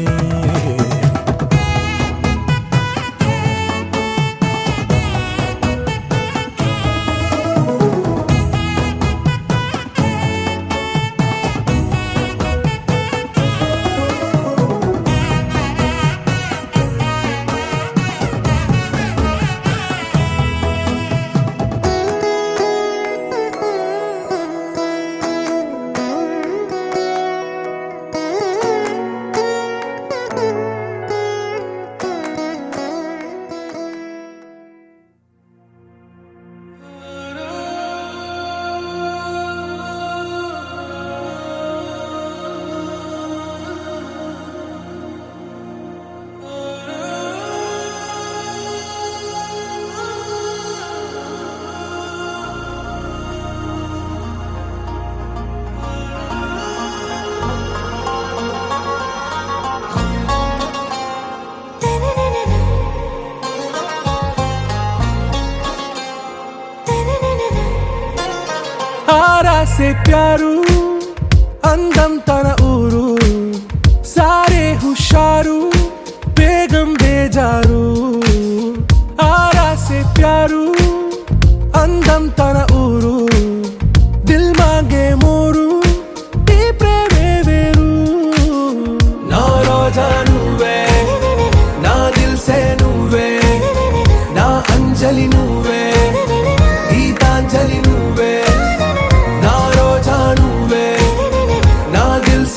से प्यारू అందం తన ఊరు సారే హుషారు బేగం బేజారు ఆరా से प्यारू అందం తన ఊరు దిల్ మాంగే మోరు ఈ ప్రేమే వేరు నా రోజా నువ్వే నా దిల్ సే నువ్వే నా అంజలి నువ్వే గీతాంజలి నువ్వే నా రోజా నువ్వే నా దిల్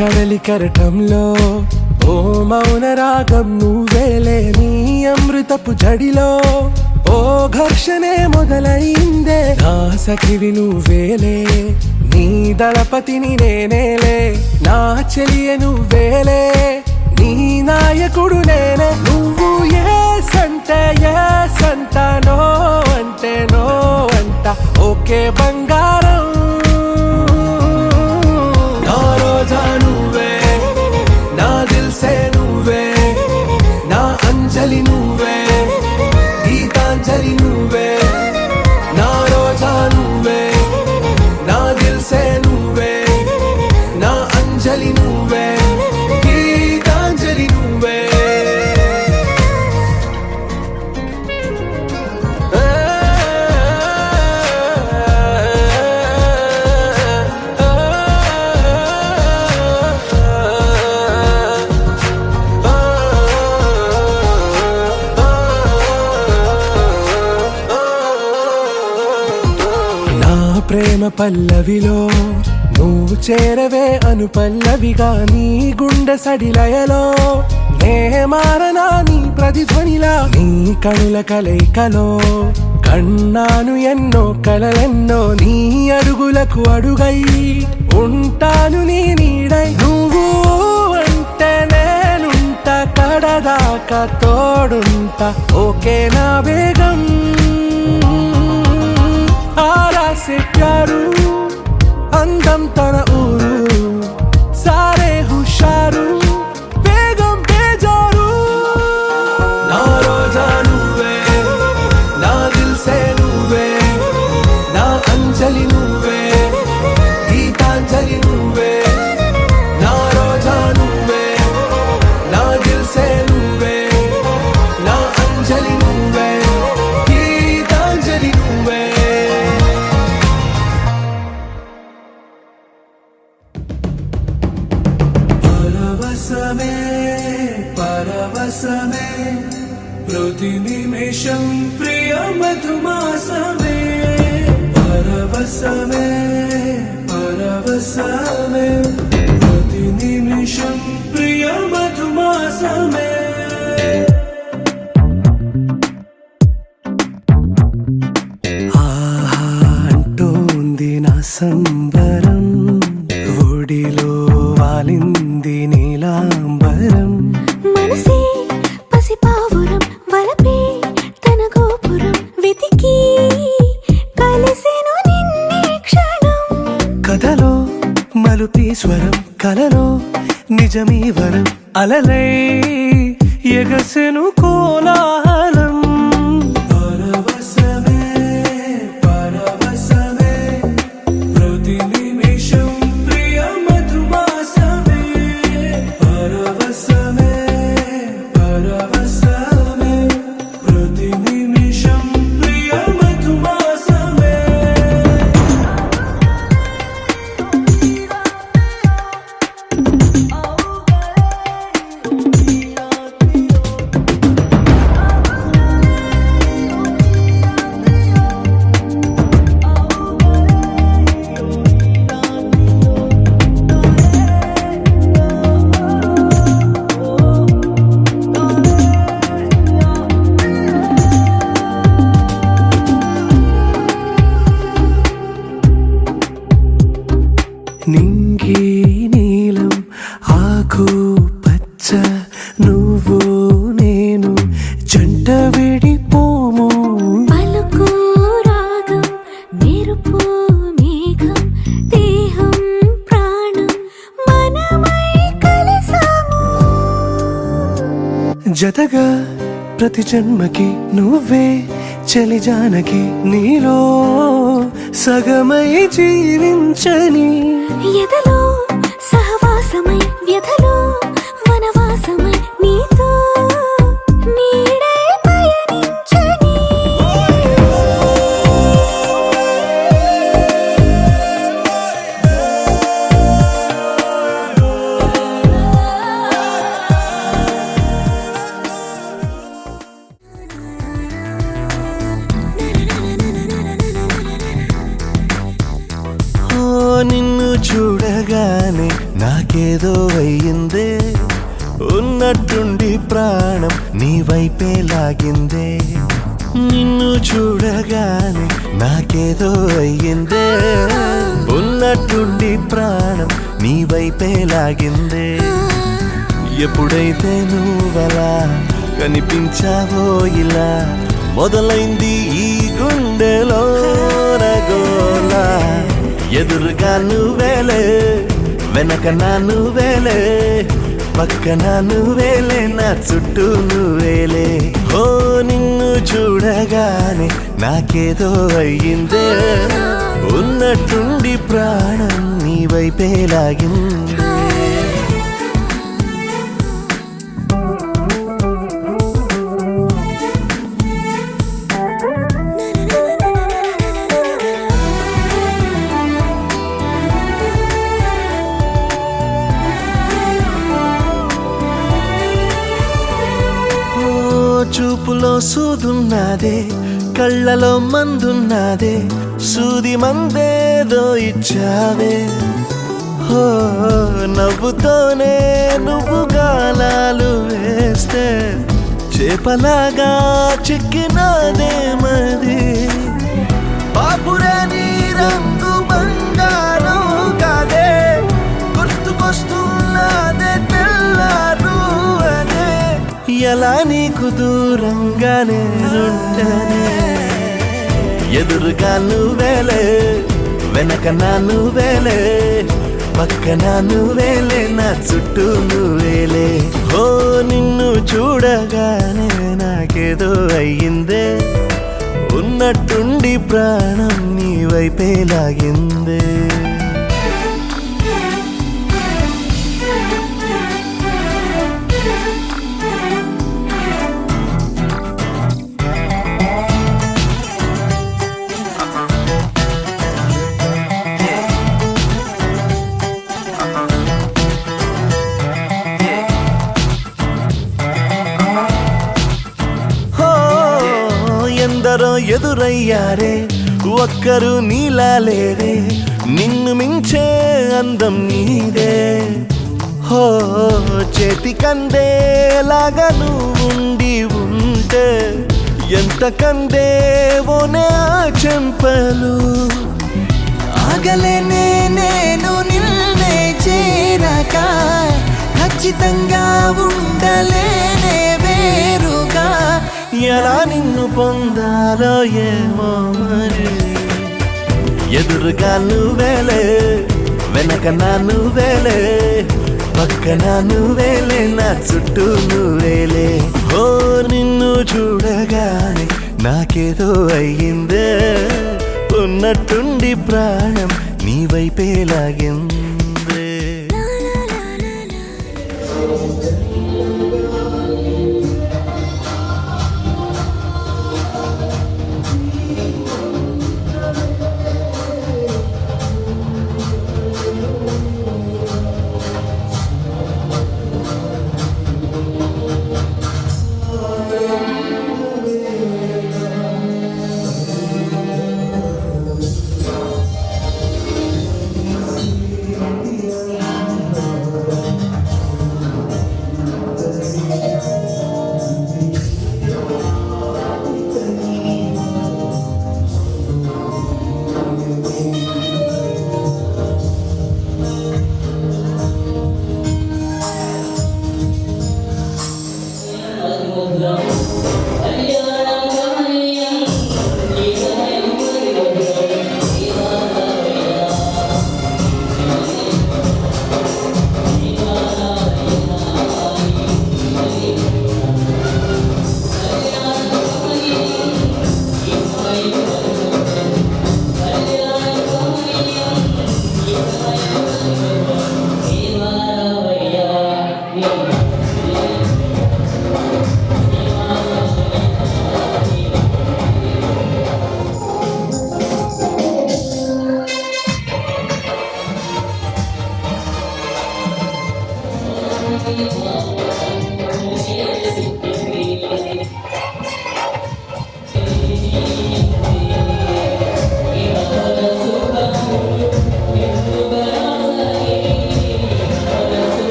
కడలి కెరటంలో ఓ మౌన రాగం నువ్వేలే, నీ అమృతపు జడిలో ఓ ఘర్షణే మొదలైందే. నా సఖివి నువ్వేలే, నీ దళపతిని నేనేలే, నా చెలియ నువ్వేలే, నీ నాయకుడు నేనే. నువ్వు ఏ సంట నో అంటే నో అంట, ఓకే బంగారం. నా రోజా నువ్వే, నా దిల్సే నువ్వే, నా అంజలి నువ్వే, గీతాంజలి నువ్వే. నా రోజా నువ్వే, నా దిల్సే నువ్వే, నా అంజలి నువ్వే, గీతాంజలి నువ్వే. నా ప్రేమ పల్లవిలో నువ్వు చేరవే అను పల్లవిగా, నీ గుండె సడిలయలో నే మారనా నీ ప్రతిధ్వనిలా. నీ కనుల కలయికలో కన్నాను ఎన్నో కలలెన్నో, నీ అడుగులకు అడుగై ఉంటాను నీ నీడై. నువ్వు అంటే నేనుంట కడదాకా తోడుంట, ఓకే నా బేగం. ఆరా సే ప్యారు అందం తన ఊరు, సారే హుషారు బేగం బేజారు. నా రోజా నువ్వే, నా దిల్సే నువ్వే, నా అంజలి నువ్వే, గీతాంజలి నువ్వే. నా రోజా నువ్వే, నా దిల్సే నువ్వే, నా అంజలి నువ్వే, గీతాంజలి నువ్వే. పరవశమే పరవశమే ప్రతి నిమిషం ప్రియ మధుమాసమే. పరవశమే పరవశమే ప్రతి నిమిషం ప్రియ మధుమాసమే. ఆహా అంటోంది నా సంబరం, ఒడిలో వాలింది నీలాంబరం. మనసే పసిపావురం వలపే తన గోపురం వెతికి కలిసెను నిన్నే క్షణం. కథలో మలుపి స్వరం, కలలో నిజమీ వరం, అలలై ఎగసెను కోలాహలం. పరవశమే పరవశమే ప్రతి నిమిషం ప్రియ మధుమాసమే. పరవశమే పరవశమే ప్రతి నిమిషం ప్రియ మధుమాసమే. నింగి నీలం ఆకు పచ్చ నువ్వు నేను జంట విడిపోము. పలుకు రాగం మెరుపు మేఘం దేహం ప్రాణం మనమై కలిసాము. జతగా ప్రతి జన్మకి నువ్వే చలి జానకి, నీలో సగమై జీవించని. ఎదలో సహవాసమై వ్యధలో వనవాసమై నీతో నీడై పయనించని. నిన్ను చూడగానే నాకేదో అయ్యిందే, ఉన్నట్టుండి ప్రాణం నీ వైపే లాగిందే. నిన్ను చూడగానే నాకేదో అయ్యిందే, ఉన్నట్టుండి ప్రాణం నీ వైపే లాగిందే. ఎప్పుడైతే నువ్వలా కనిపించావో ఇలా మొదలైంది ఈ గుండెలో రగోలా. ఎదురుగా నువ్వేలే, వెనక నా నువ్వేలే, పక్కన నువ్వేలే, నా చుట్టూ నువ్వేలే. ఓ నిన్ను చూడగానే నాకేదో అయ్యిందే, ఉన్నట్టుండి ప్రాణం నీ వైపే లాగిందే. చూపులో సూదున్నదే, కళ్ళలో మందున్నదే, సూది మందేదో ఇచ్చావే. హో నవ్వుతోనే నువ్వు గాలాలు వేస్తే చేపలాగా చిక్కినాదే మది. బాపురే నీ రంగు బంగారం కాదే, గుర్తుకొస్తున్నదే తెల్లారు అనే. ఎలా నీకు దూరంగానే ఉండనే, ఎదురుగా నువ్వేలే, వెనక నా నువ్వేలే, పక్కన నువ్వేలే, నా చుట్టూ నువ్వేలే. ఓ నిన్ను చూడగానే నాకేదో అయ్యిందే, ఉన్నట్టుండి ప్రాణం నీ వైపే లాగిందే. ఎందరో ఎదురయ్యారే, ఒక్కరు నీలా లేరే, నిన్ను మించే అందం నీదే. హో చేతికందేలాగా నువ్వుండి ఉంటే ఎంత కందేవోనే ఆ చెంపలు. ఆగలేనే నేను నిన్నే చేరక, ఖచ్చితంగా ఉండలేనే వేరుగా. ఎలా నిన్ను పొందాలో ఏమో మరి, ఎదురుగా నువ్వేలే, వెనక నా నువ్వేలే, పక్కన నువ్వేలే, నా చుట్టూ నువ్వేలే. ఓ నిన్ను చూడగానే నాకేదో అయ్యిందే, ఉన్నట్టుండి ప్రాణం నీ వైపే లాగిందే.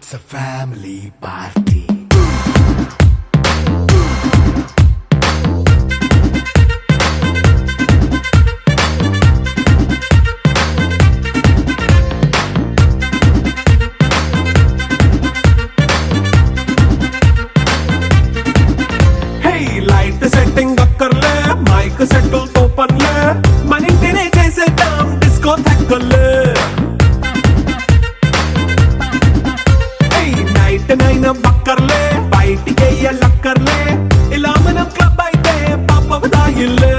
It's a family party. Hey, light setting అక్కర్లే మైక్ సెట్టు తో పనులే మన ఇంటినే చేసేద్దాం డిస్కో థక్కర్లే నైట్ నైన్ బక్కర్లే బయటికి లక్కర్లే ఇలా మనం క్లబ్ అయితే పాప దాయిల్లే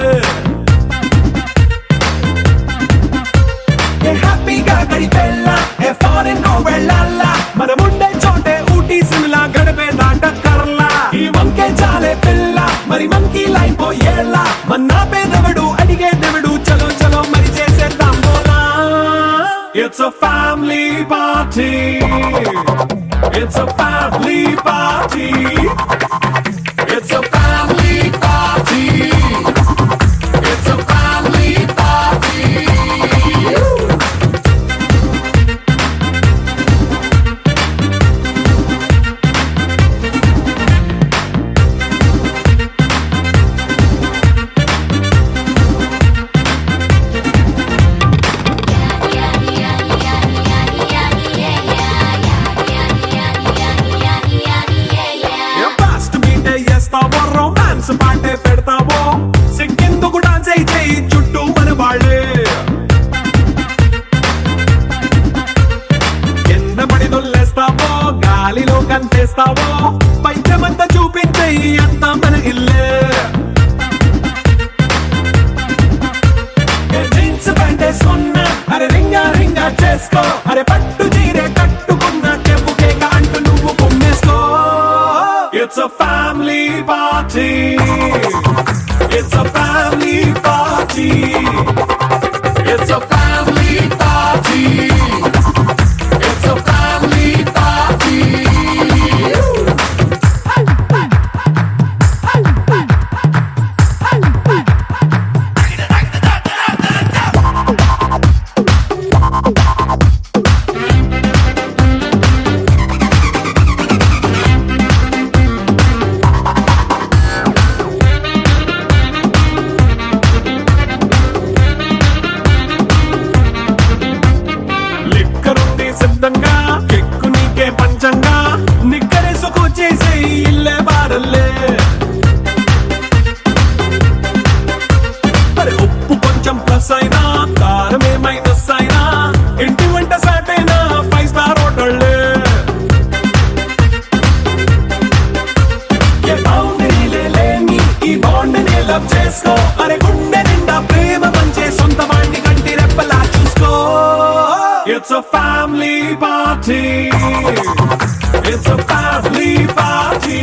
హ్యాపీగా గడిపెళ్ళ ఏ ఫారెన్ నో వెళ్ళాల మనం ఉండే చోటే ఊటీ సిమ్లా గడిపే దాటక్కర్లా ఈ వంకే చాలే పిల్ల మరి మంకీ లైఫ్ ఏళ్ళ మన్నా పేదవడు అడిగేదెవడు చలో చలో మరి చేసేద్దాం బోలా it's a family party. It's a family party. It's a family party. It's a family party. Fast beat చేస్తావో రొమాన్స్ పాటే పెడతావో సిగ్గెందుకు డాన్స్ అయితే చుట్టూ మన వాళ్ళే కింద పడి దొల్లేస్తావో గాలిలో కంటేస్తావో పైచమంతా చూపించే అంతా మన ఇల్లే జీన్స్ ప్యాంట్ వేసుకున్నా అరే రింగా రింగా చేసుకో అరే పట్టు చీరే కట్టుకున్న చెప్పు కేక అంటూ నువ్వు కొమ్మేసుకో. It's a family party. It's a family party. It's a family party. It's a family party. లిక్కరుంది సిద్ధంగా కెక్కు నీకే పంచంగా నిక్కరేసుకు చేసే ఇల్లే బారల్లే అరే ఉప్పు కొంచెం ప్లస్ అయినా కారమే మైనస్ అయినా ఇంటి వంట సాటైనా 5 స్టార్ హోటళ్ళే ఏ బౌండరీలే లేని ఈ బాండ్ని లవ్ చేసుకో అరే గుండె నిండా ప్రేమ పంచే సొంత వాణ్ణి కంటి రెప్పలా చూసుకో. It's a family party. It's a family party.